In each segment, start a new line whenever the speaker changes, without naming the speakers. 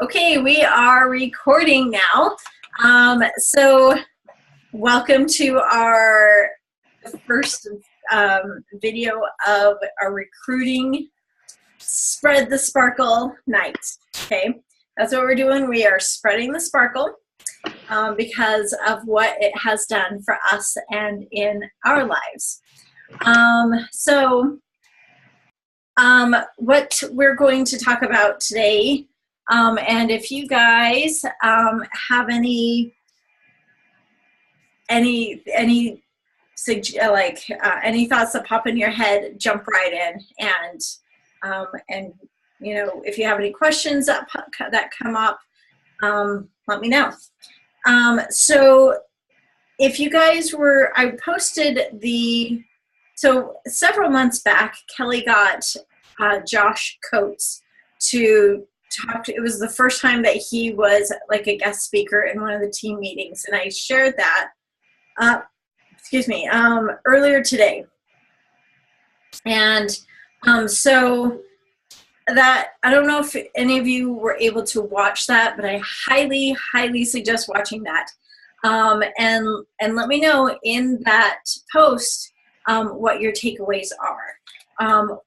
Okay, we are recording now. So welcome to our first video of our recruiting Spread the Sparkle night. Okay, that's what we're doing. We are spreading the sparkle because of what it has done for us and in our lives. What we're going to talk about today, and if you guys have any thoughts that pop in your head, jump right in, and you know, if you have any questions that come up, let me know. So if you guys were, I posted so several months back, Kelly got Josh Coates to talk. It was the first time that he was like a guest speaker in one of the team meetings, and I shared that, earlier today. And so that, I don't know if any of you were able to watch that, but I highly, highly suggest watching that. And let me know in that post what your takeaways are.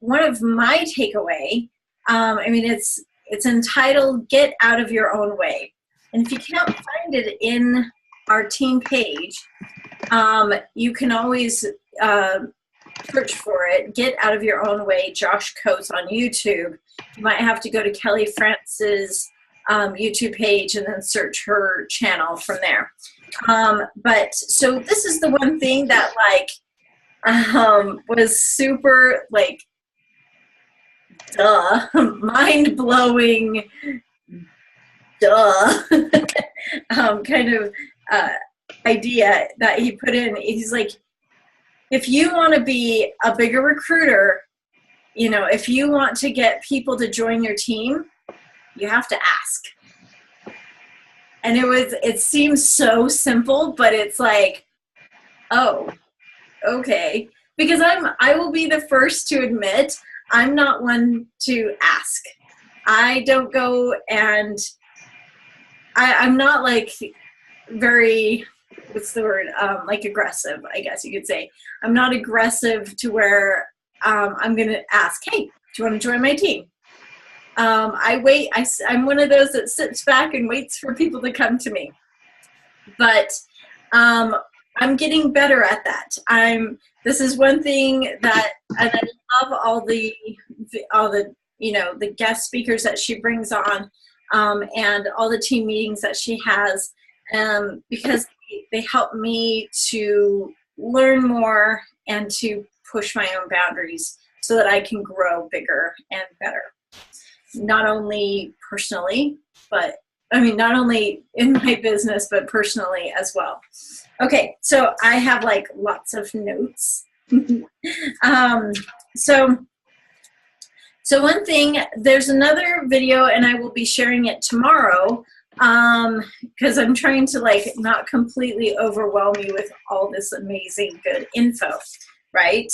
One of my takeaway, it's entitled "Get Out of Your Own Way," and if you can't find it in our team page, you can always search for it. "Get Out of Your Own Way," Josh Coates on YouTube. You might have to go to Kelly France's YouTube page and then search her channel from there. But so this is the one thing that was super mind-blowing, kind of idea that he put in. He's like, if you want to be a bigger recruiter, you know, if you want to get people to join your team, you have to ask. And it seems so simple, but it's like, oh, okay. Because I will be the first to admit, I'm not one to ask. I don't go and I'm not very, what's the word? Aggressive, I guess you could say. I'm not aggressive to where I'm going to ask, hey, do you want to join my team? I wait. I'm one of those that sits back and waits for people to come to me. But I'm getting better at that. This is one thing that, and I love all the the guest speakers that she brings on, and all the team meetings that she has, because they help me to learn more and to push my own boundaries so that I can grow bigger and better. Not only personally, not only in my business, but personally as well. Okay, so I have lots of notes. So one thing, there's another video, and I will be sharing it tomorrow, because I'm trying to not completely overwhelm you with all this amazing good info, right?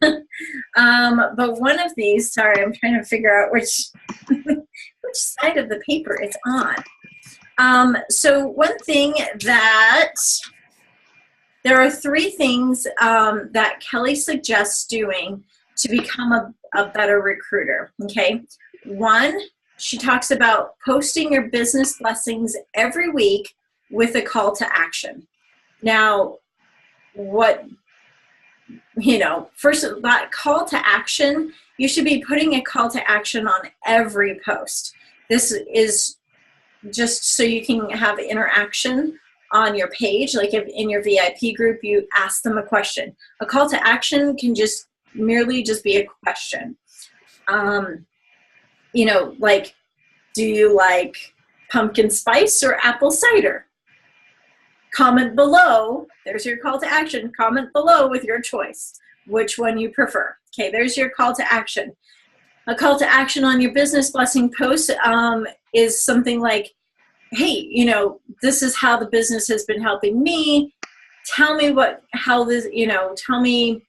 But one of these, sorry, I'm trying to figure out which side of the paper it's on. So one thing that, there are 3 things that Kelly suggests doing to become a better recruiter, okay? 1, she talks about posting your business blessings every week with a call to action. Now, first, that call to action, you should be putting a call to action on every post. This is just so you can have interaction on your page. Like if in your VIP group, you ask them a question. A call to action can just merely be a question. Do you like pumpkin spice or apple cider? Comment below. There's your call to action. Comment below with your choice, which one you prefer. Okay, there's your call to action. A call to action on your business blessing post is something like, hey, this is how the business has been helping me. Tell me tell me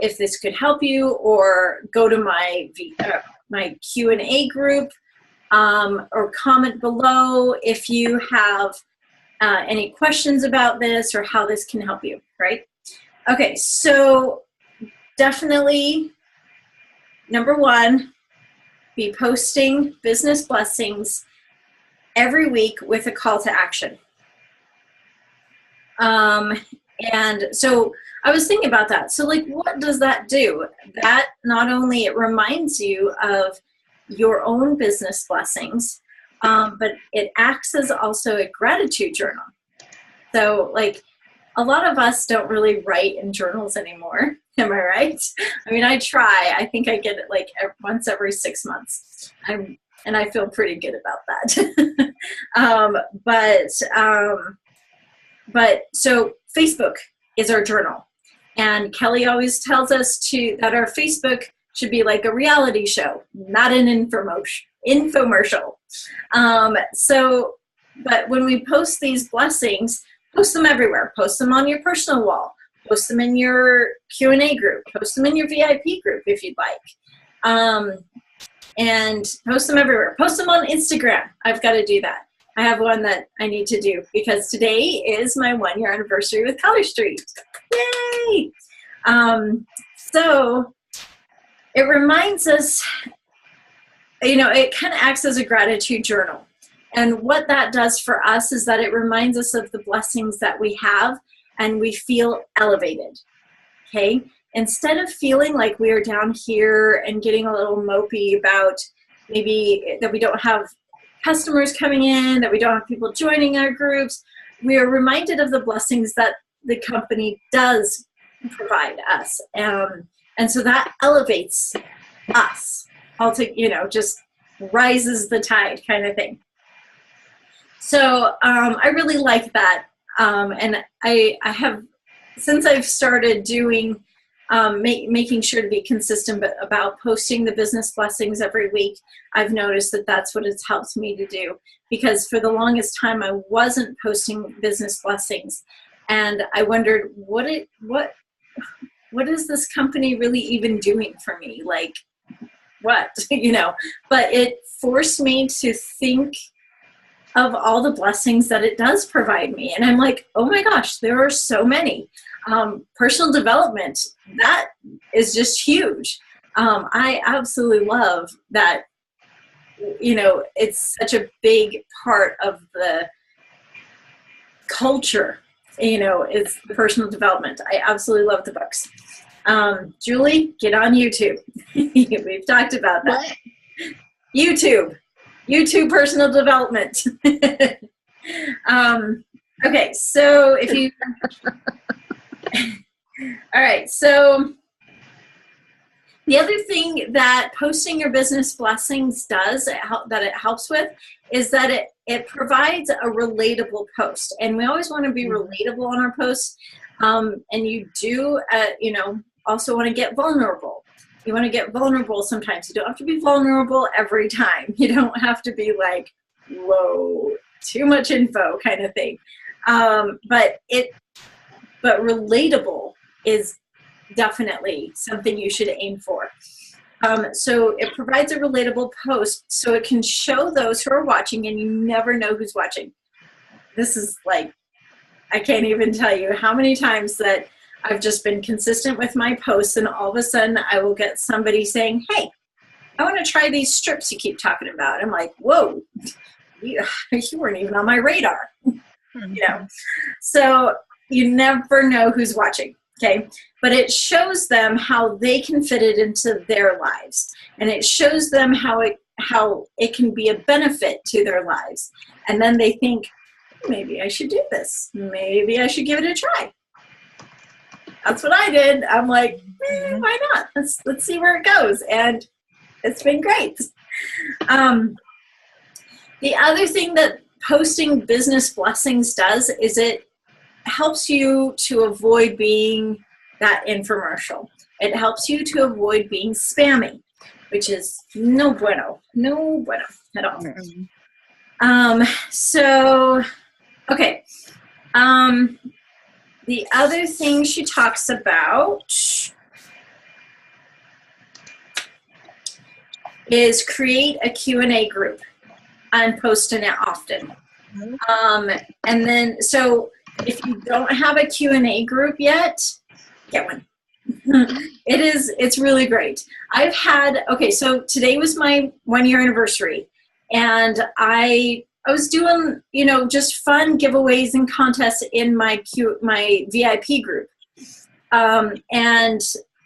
if this could help you, or go to my Q&A group or comment below if you have any questions about this or how this can help you, right? Okay, so definitely, number one, be posting business blessings every week with a call to action. And so I was thinking about that. So like, what does that do? That not only it reminds you of your own business blessings, but it acts as also a gratitude journal. So like, a lot of us don't really write in journals anymore. Am I right? I mean, I try. I think I get it like once every 6 months. And I feel pretty good about that. But so Facebook is our journal. And Kelly always tells us that our Facebook should be like a reality show, not an infomercial. But when we post these blessings, post them everywhere. Post them on your personal wall. Post them in your Q&A group. Post them in your VIP group if you'd like. And post them everywhere. Post them on Instagram. I've got to do that. I have one that I need to do because today is my 1-year anniversary with Color Street. Yay! So it reminds us, it kind of acts as a gratitude journal. And what that does for us is that it reminds us of the blessings that we have and we feel elevated, okay? Instead of feeling like we are down here and getting a little mopey about maybe that we don't have customers coming in, that we don't have people joining our groups, we are reminded of the blessings that the company does provide us. And so that elevates us, just rises the tide kind of thing. So I really like that. And I have, since I've started doing, making sure to be consistent about posting the business blessings every week, I've noticed that that's what it's helped me to do. Because for the longest time, I wasn't posting business blessings. And I wondered, what is this company really even doing for me? Like, what? But it forced me to think of all the blessings that it does provide me. And I'm like, oh my gosh, there are so many. Personal development, that is just huge. I absolutely love that, it's such a big part of the culture, is the personal development. I absolutely love the books. Julie, get on YouTube. We've talked about that. What? YouTube personal development. Okay, so if you, all right, so the other thing that posting your business blessings does, that it helps with, is that it provides a relatable post. And we always want to be relatable on our posts. And you do, also want to get vulnerable. You want to get vulnerable sometimes. You don't have to be vulnerable every time. You don't have to be like, whoa, too much info kind of thing. But relatable is definitely something you should aim for. So it provides a relatable post so it can show those who are watching, and you never know who's watching. This is like, I can't even tell you how many times that I've just been consistent with my posts, and all of a sudden I will get somebody saying, hey, I want to try these strips you keep talking about. I'm like, whoa, you weren't even on my radar. So you never know who's watching, okay? But it shows them how they can fit it into their lives, and it shows them how it can be a benefit to their lives. And then they think, maybe I should do this. Maybe I should give it a try. That's what I did. I'm like, why not? Let's see where it goes. And it's been great. The other thing that posting business blessings does is it helps you to avoid being that infomercial. It helps you to avoid being spammy, which is no bueno at all. So, okay. The other thing she talks about is create a Q&A group. I'm posting it often. And then, so if you don't have a Q&A group yet, get one. It's really great. Okay, so today was my 1-year anniversary, and I was doing, just fun giveaways and contests in my VIP group. And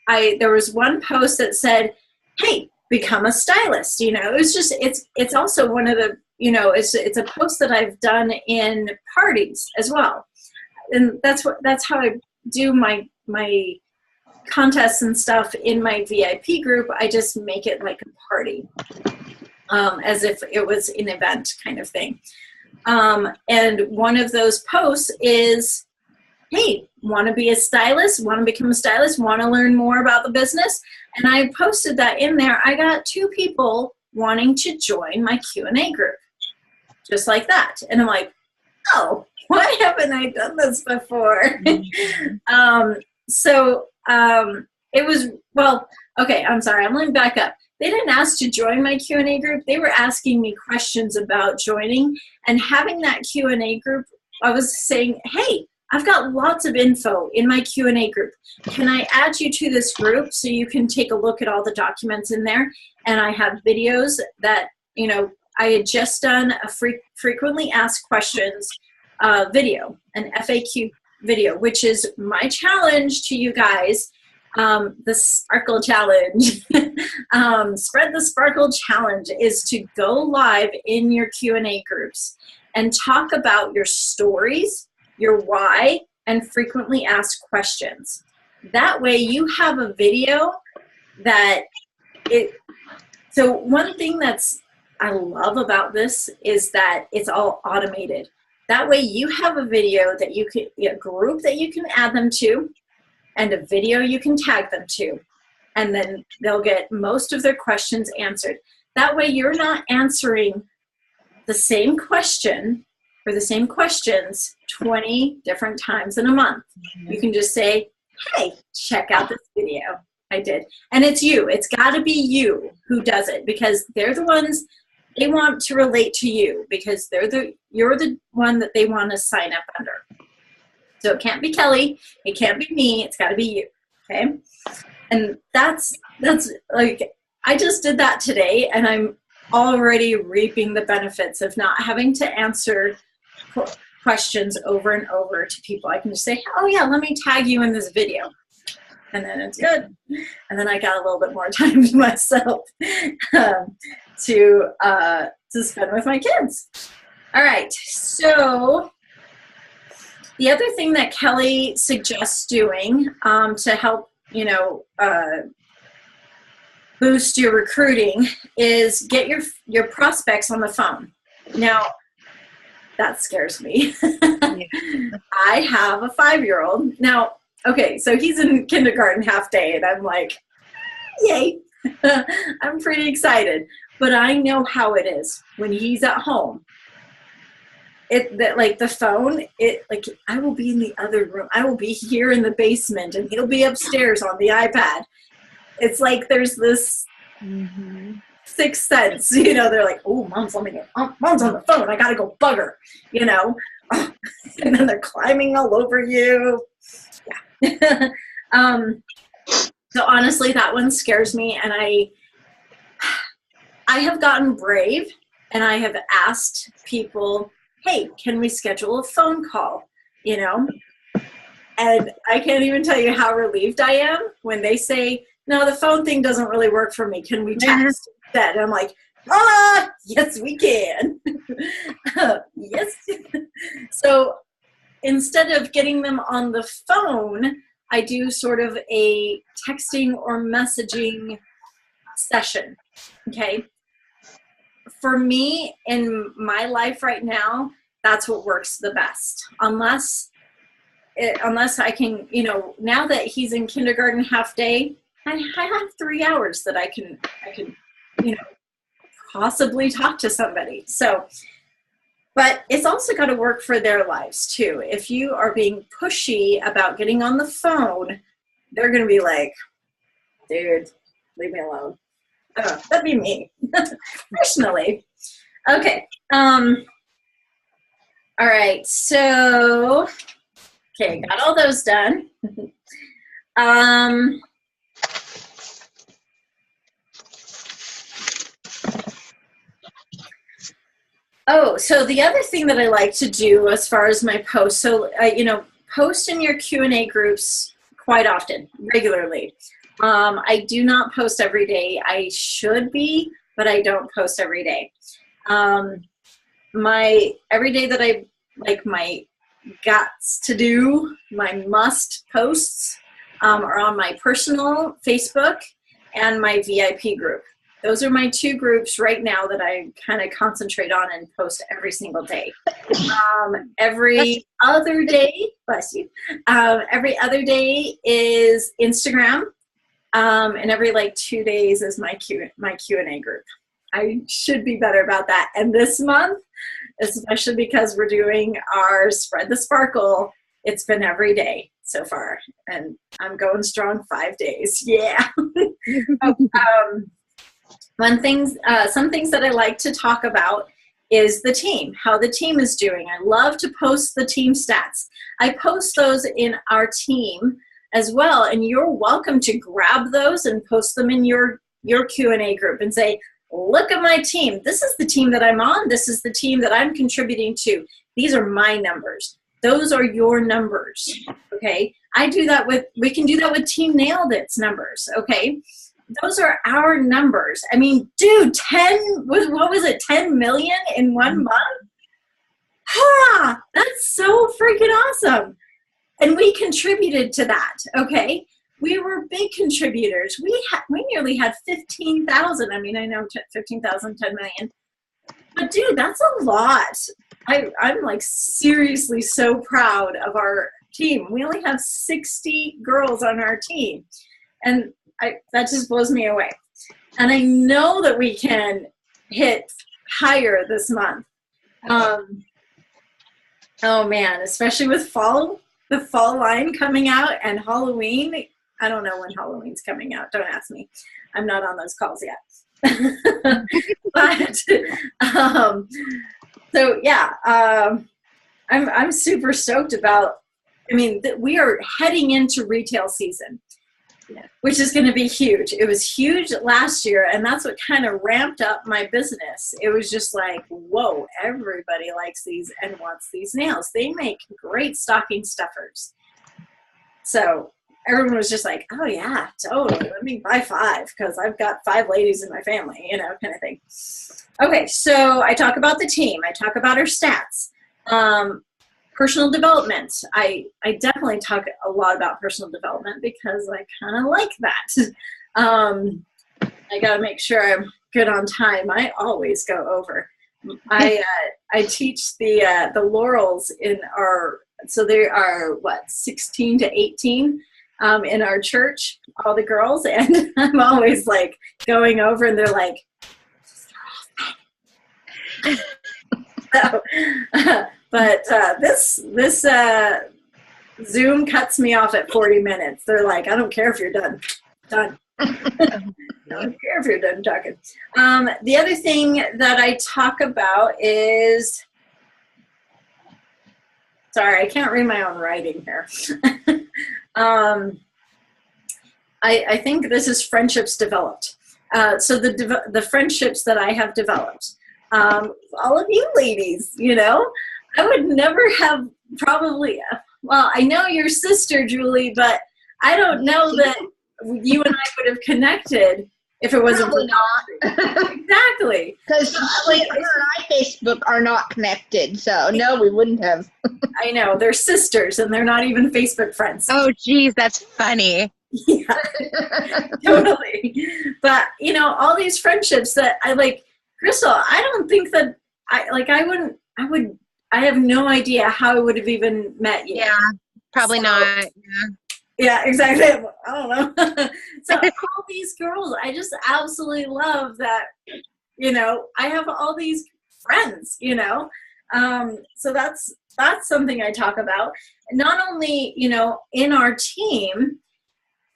there was one post that said, hey, become a stylist. It was just, it's also one of the, it's a post that I've done in parties as well. And that's how I do my contests and stuff in my VIP group. I just make it like a party, as if it was an event kind of thing. And one of those posts is, hey, want to be a stylist? Want to become a stylist? Want to learn more about the business? And I posted that in there. I got 2 people wanting to join my Q&A group, just like that. And I'm like, oh, why haven't I done this before? It was, well, okay, I'm sorry, I'm going to back up. They didn't ask to join my Q&A group. They were asking me questions about joining, and having that Q&A group, I was saying, hey, I've got lots of info in my Q&A group. Can I add you to this group so you can take a look at all the documents in there? And I have videos that, I had just done a frequently asked questions video, an FAQ video, which is my challenge to you guys, the Sparkle Challenge. Spread the Sparkle Challenge is to go live in your Q&A groups and talk about your stories, your why, and frequently asked questions. That way you have a video so one thing I love about this is that it's all automated. That way you have a video that a group that you can add them to, and a video you can tag them to, and then they'll get most of their questions answered. That way you're not answering the same question or the same questions 20 different times in a month. You can just say, hey, check out this video I did. And it's you. It's got to be you who does it, because they're the ones, they want to relate to you, because you're the one that they want to sign up under. So it can't be Kelly. It can't be me. It's got to be you. Okay. And that's like, I just did that today, and I'm already reaping the benefits of not having to answer questions over and over to people. I can just say, oh yeah, let me tag you in this video. And then it's good. And then I got a little bit more time to myself to spend with my kids. All right. So the other thing that Kelly suggests doing to help, boost your recruiting is get your prospects on the phone. Now, that scares me. I have a 5-year-old. Now, okay, so he's in kindergarten half day, and I'm like, yay. I'm pretty excited. But I know how it is when he's at home. The phone, I will be in the other room. I will be here in the basement, and he'll be upstairs on the iPad. It's like there's this sixth sense, they're like, oh, mom's on the phone. I got to go bug her, and then they're climbing all over you. Yeah. So honestly, that one scares me. And I have gotten brave, and I have asked people, hey, can we schedule a phone call? And I can't even tell you how relieved I am when they say, no, the phone thing doesn't really work for me. Can we text instead? And I'm like, yes, we can. Yes. So instead of getting them on the phone, I do sort of a texting or messaging session. Okay. For me, in my life right now, that's what works the best. Unless I can, now that he's in kindergarten half day, I have 3 hours that I can, possibly talk to somebody. So, but it's also got to work for their lives too. If you are being pushy about getting on the phone, they're going to be like, dude, leave me alone. That'd be me, personally. Okay. All right. So, okay, got all those done. Oh, so the other thing that I like to do as far as my posts, so, post in your Q&A groups quite often, regularly. I do not post every day. I should be, but I don't post every day. Every day that I like my gots to do, my must posts are on my personal Facebook and my VIP group. Those are my two groups right now that I kind of concentrate on and post every single day. Every other day, bless you, every other day is Instagram, and every like 2 days is my Q&A group. I should be better about that. And this month, especially because we're doing our Spread the Sparkle, it's been every day so far, and I'm going strong 5 days. Yeah. Some things that I like to talk about is the team, how the team is doing. I love to post the team stats. I post those in our team as well, and you're welcome to grab those and post them in your Q&A group and say, look at my team. This is the team that I'm on. This is the team that I'm contributing to. These are my numbers. Those are your numbers, okay? We can do that with Team Nailed It's numbers, okay? Those are our numbers. I mean, dude, 10 million in 1 month? Ha! That's so freaking awesome. And we contributed to that, okay? We were big contributors. We nearly had 15,000. I mean, I know 15,000, 10 million. But dude, that's a lot. I'm like seriously so proud of our team. We only have 60 girls on our team. And that just blows me away. And I know that we can hit higher this month. Oh man, especially with the fall line coming out and Halloween. I don't know when Halloween's coming out. Don't ask me. I'm not on those calls yet. But so yeah, I'm super stoked about. I mean, we are heading into retail season, which is going to be huge. It was huge last year, and that's what kind of ramped up my business. It was just like, whoa, everybody likes these and wants these nails. They make great stocking stuffers. So everyone was just like, oh yeah, totally. Let me buy 5 because I've got 5 ladies in my family, kind of thing. Okay, so I talk about the team. I talk about our stats. Personal development. I definitely talk a lot about personal development because I kind of like that. I got to make sure I'm good on time. I always go over. I teach the Laurels in our, so they are 16 to 18 in our church, all the girls, and I'm always like going over, and they're like, so, but this Zoom cuts me off at 40 minutes. They're like, I don't care if you're done. Done. I don't care if you're done talking. The other thing that I talk about is, sorry, I can't read my own writing here. I think this is friendships developed. So the friendships that I have developed. All of you ladies, I would never have probably, well, I know your sister, Julie, but I don't know that you and I would have connected if it wasn't
Probably not.
Exactly.
Because her and I Facebook are not connected, so no, we wouldn't have.
I know, they're sisters and they're not even Facebook friends.
Oh, geez, that's funny.
Yeah, totally. But, all these friendships that I like, Crystal, I don't think that I have no idea how I would have even met you.
Yeah, probably not.
Yeah, exactly. I don't know. So all these girls, I just absolutely love that, I have all these friends, so that's something I talk about. Not only, in our team,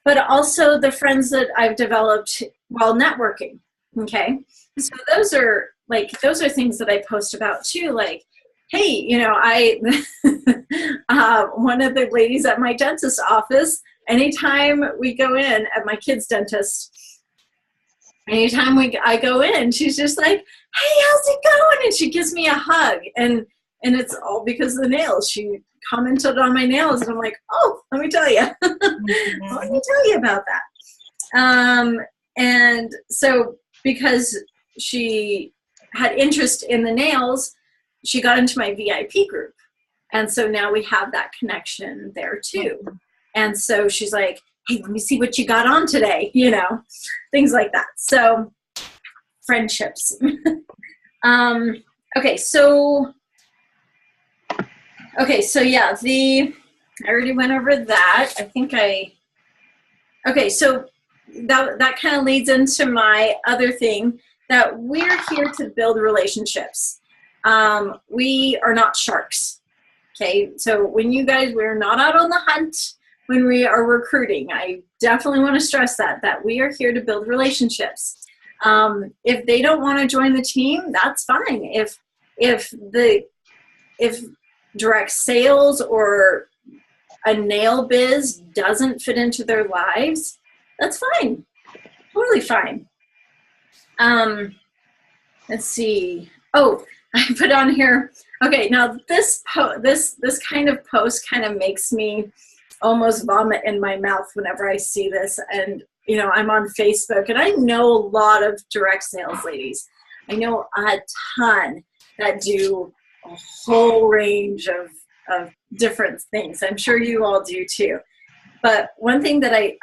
but also the friends that I've developed while networking. Okay. So those are like, those are things that I post about too. Like, hey, you know, one of the ladies at my dentist's office, anytime we go in at my kid's dentist, anytime I go in, she's just like, hey, how's it going? And she gives me a hug. And it's all because of the nails. She commented on my nails, and I'm like, oh, let me tell you. Let me tell you about that. And so because she had interest in the nails, she got into my VIP group. And so now we have that connection there too. And so she's like, hey, let me see what you got on today, you know, things like that. So friendships. Okay, so yeah, I already went over that. I think okay, so that kind of leads into my other thing, that we're here to build relationships. We are not sharks. Okay, so we're not out on the hunt when we are recruiting. I definitely want to stress that we are here to build relationships. If they don't want to join the team, that's fine. If direct sales or a nail biz doesn't fit into their lives, that's fine. Totally fine. Let's see. Oh, I put on here. Okay, now this kind of post kind of makes me almost vomit in my mouth whenever I see this. And you know, I'm on Facebook, and I know a lot of direct sales ladies. I know a ton that do a whole range of different things. I'm sure you all do too. But one thing that I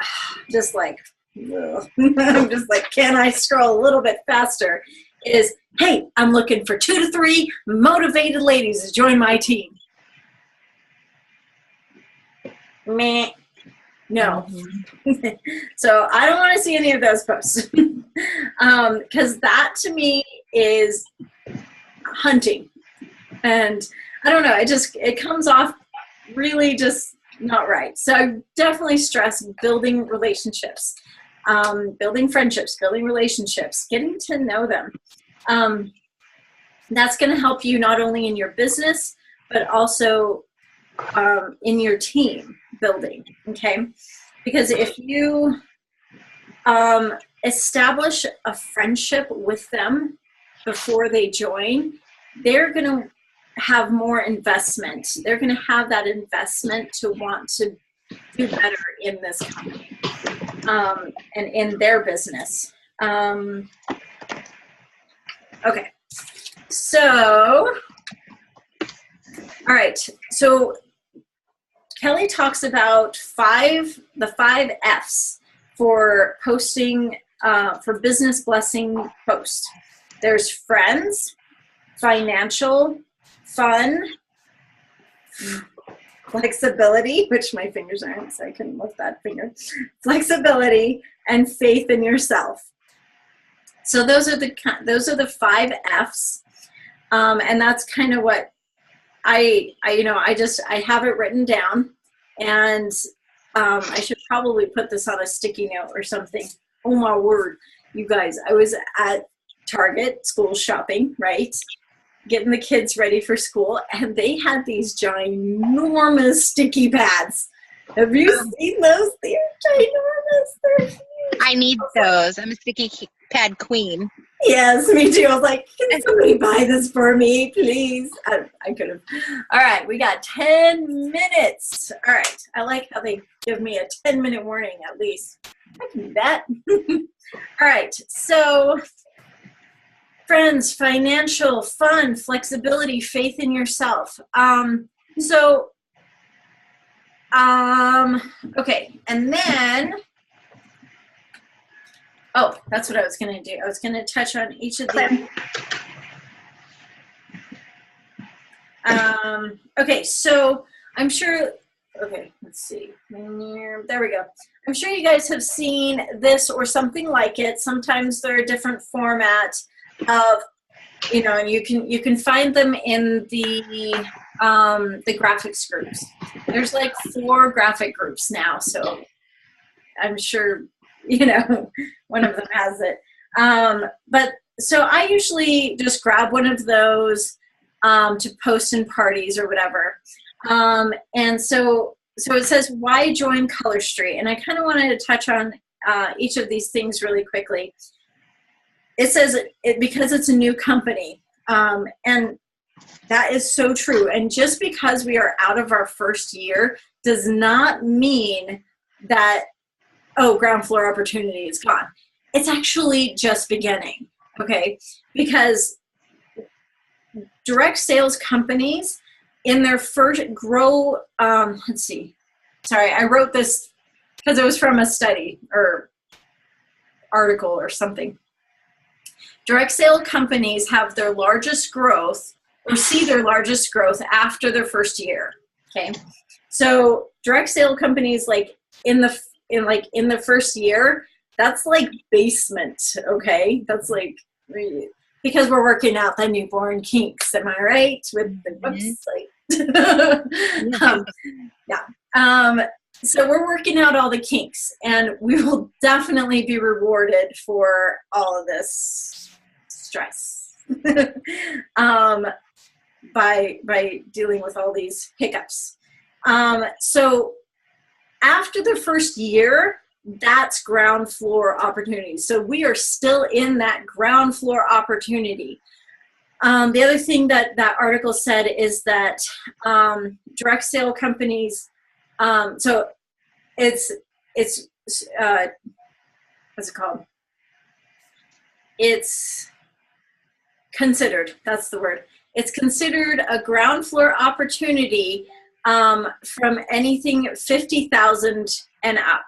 just like, I'm just like, can I scroll a little bit faster? Is, hey, I'm looking for 2 to 3 motivated ladies to join my team. Meh. No. So I don't want to see any of those posts. Because that to me is hunting. And I don't know, it comes off really just not right. So I definitely stress building relationships, building friendships, building relationships, getting to know them. That's going to help you not only in your business, but also in your team building, okay? Because if you establish a friendship with them before they join, they're going to have more investment. They're going to have that investment to want to do better in this company and in their business. Okay, so, all right, so Kelly talks about the 5 F's for posting, for business blessing posts. There's friends, financial, fun, flexibility, which my fingers aren't, so I couldn't lift that finger, flexibility, and faith in yourself. So those are the 5 F's, and that's kind of what I have it written down, and I should probably put this on a sticky note or something. Oh my word, you guys, I was at Target school shopping, right? Getting the kids ready for school, and they had these ginormous sticky pads. Have you seen those? They're ginormous. They're huge.
I need those. I'm a sticky pad queen.
Yes, me too. I was like, can somebody buy this for me, please? I could have. All right, we got 10 minutes. All right, I like how they give me a 10-minute warning at least. I can do that. All right, so friends, financial, fun, flexibility, faith in yourself. Okay, and then, oh, that's what I was going to do. I was going to touch on each of them. Okay, so I'm sure, okay, let's see. There we go. I'm sure you guys have seen this or something like it. Sometimes they're a different format of, you know, and you can find them in the graphics groups. There's like 4 graphic groups now, so I'm sure, you know, one of them has it. But so I usually just grab one of those to post in parties or whatever. And so it says, why join Color Street? And I kind of wanted to touch on each of these things really quickly. It says because it's a new company. And that is so true. And just because we are out of our first year does not mean that, oh, ground floor opportunity is gone. It's actually just beginning, okay? Because direct sales companies in their first let's see. Sorry, I wrote this because it was from a study or article or something. Direct sale companies have their largest growth or see their largest growth after their first year. Okay, so direct sale companies like in the first year, that's like basement. Okay, that's like because we're working out the newborn kinks. Am I right with the website? Yeah. So we're working out all the kinks, and we will definitely be rewarded for all of this stress by dealing with all these hiccups. So after the first year, that's ground floor opportunity. So we are still in that ground floor opportunity. The other thing that article said is that direct sale companies, so it's what's it called? It's considered, that's the word. It's considered a ground floor opportunity from anything 50,000 and up,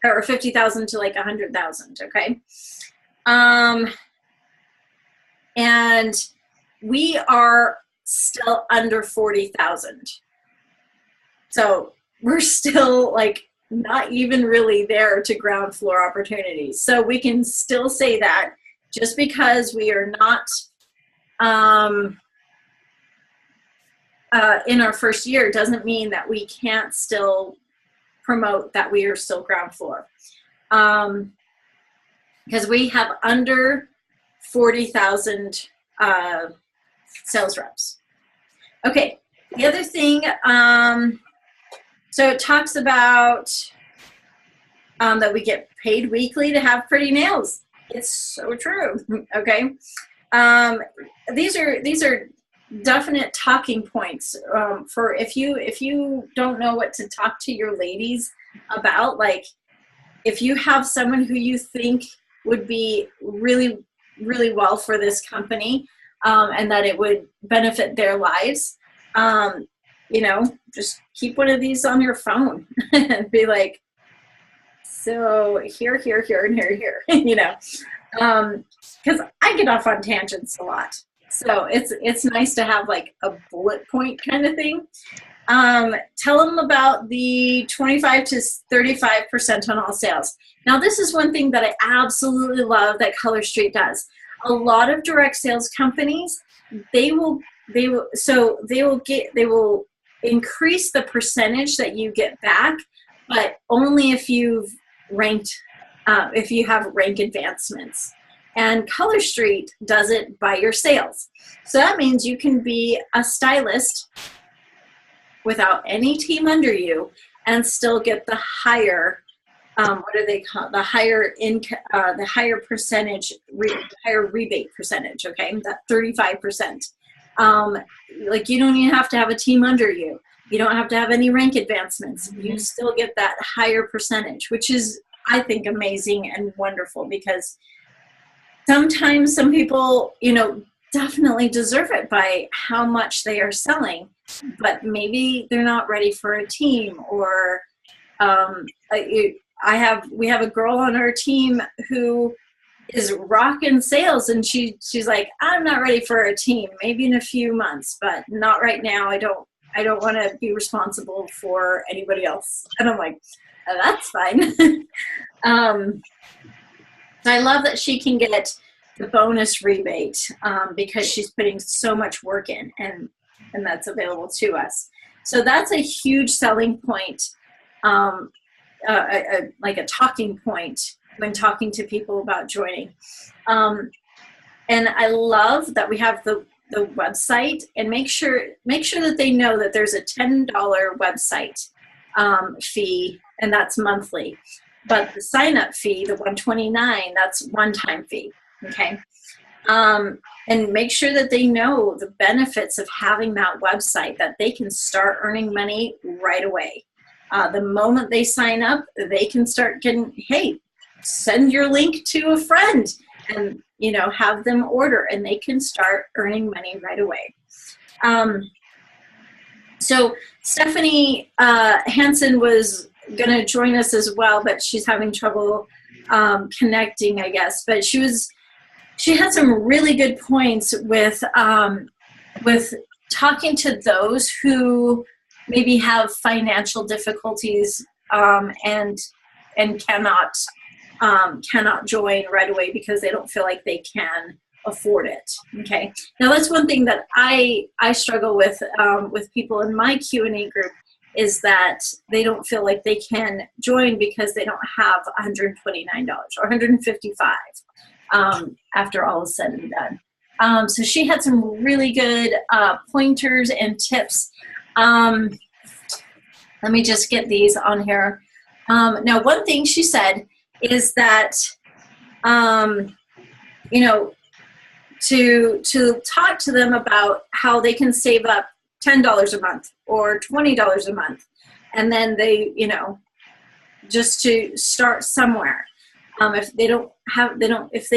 or 50,000 to like 100,000, okay? And we are still under 40,000. So we're still like not even really there to ground floor opportunities. So we can still say that just because we are not in our first year doesn't mean that we can't still promote that we are still ground floor. Because we have under 40,000 sales reps. Okay, the other thing, so it talks about that we get paid weekly to have pretty nails. It's so true, okay? These are definite talking points for if you don't know what to talk to your ladies about, like if you have someone who you think would be really, really well for this company and that it would benefit their lives, just keep one of these on your phone and be like, so here, and here, because I get off on tangents a lot. So it's nice to have like a bullet point kind of thing. Tell them about the 25 to 35% on all sales. Now, this is one thing that I absolutely love that Color Street does. A lot of direct sales companies, they will increase the percentage that you get back, but only if you've ranked, if you have rank advancements. And Color Street does it by your sales. So that means you can be a stylist without any team under you and still get the higher, what do they call it? The higher percentage, higher rebate percentage, okay? That 35%. Like you don't even have to have a team under you. You don't have to have any rank advancements. You still get that higher percentage, which is, I think, amazing and wonderful, because sometimes some people, definitely deserve it by how much they are selling, but maybe they're not ready for a team, or we have a girl on our team who is rocking sales, and she's like, I'm not ready for a team, maybe in a few months, but not right now. I don't want to be responsible for anybody else. And I'm like, oh, that's fine. I love that she can get the bonus rebate because she's putting so much work in, and that's available to us. So that's a huge selling point, like a talking point when talking to people about joining. And And I love that we have the website, and make sure that they know that there's a $10 website fee, and that's monthly. But the sign up fee, the $129, that's one-time fee. Okay. And make sure that they know the benefits of having that website, that they can start earning money right away. The moment they sign up, they can start getting, hey, send your link to a friend and, have them order, and they can start earning money right away. So Stephanie Hansen was going to join us as well, but she's having trouble connecting, I guess. But she had some really good points with talking to those who maybe have financial difficulties and cannot join right away because they don't feel like they can afford it. Okay. Now that's one thing that I struggle with people in my Q&A group, is that they don't feel like they can join because they don't have $129 or $155 after all is said and done. So she had some really good pointers and tips. Let me just get these on here. Now, one thing she said is that, to talk to them about how they can save up $10 a month or $20 a month, and then they, just to start somewhere. If they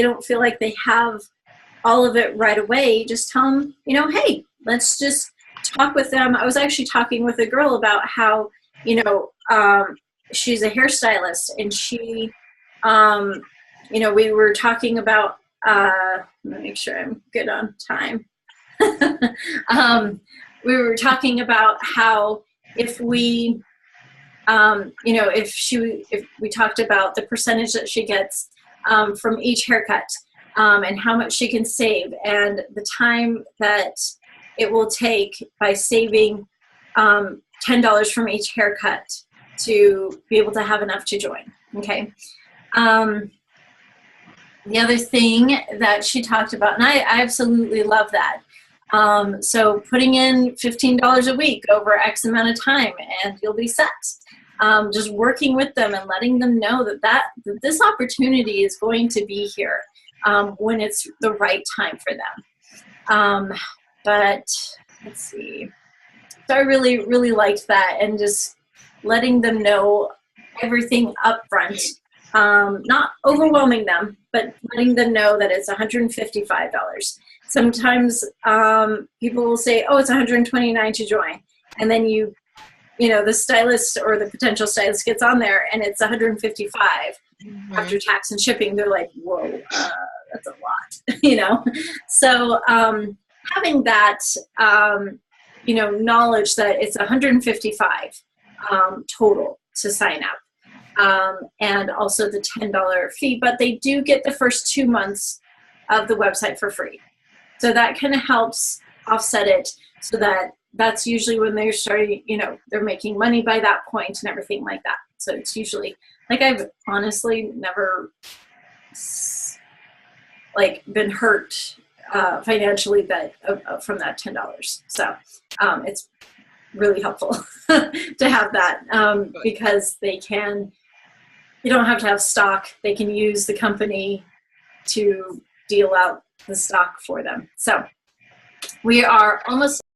don't feel like they have all of it right away, just tell them, hey, let's just talk with them. I was actually talking with a girl about how, she's a hairstylist, and she, we were talking about, let me make sure I'm good on time. We were talking about how if we, if we talked about the percentage that she gets from each haircut, and how much she can save, and the time that it will take by saving $10 from each haircut to be able to have enough to join. Okay. The other thing that she talked about, and I absolutely love that. So putting in $15 a week over X amount of time, and you'll be set. Just working with them and letting them know that this opportunity is going to be here when it's the right time for them. But let's see. So I really, really liked that, and just letting them know everything up front. Not overwhelming them, but letting them know that it's $155. Sometimes people will say, oh, it's $129 to join. And then the stylist or the potential stylist gets on there and it's $155 after tax and shipping. They're like, whoa, that's a lot, So having that, knowledge that it's $155 total to sign up. And also the $10 fee, but they do get the first 2 months of the website for free. So that kind of helps offset it, so that's usually when they're starting, they're making money by that point and everything like that. So it's usually, I've honestly never been hurt financially from that $10. So it's really helpful to have that because you don't have to have stock. They can use the company to deal out the stock for them. So we are almost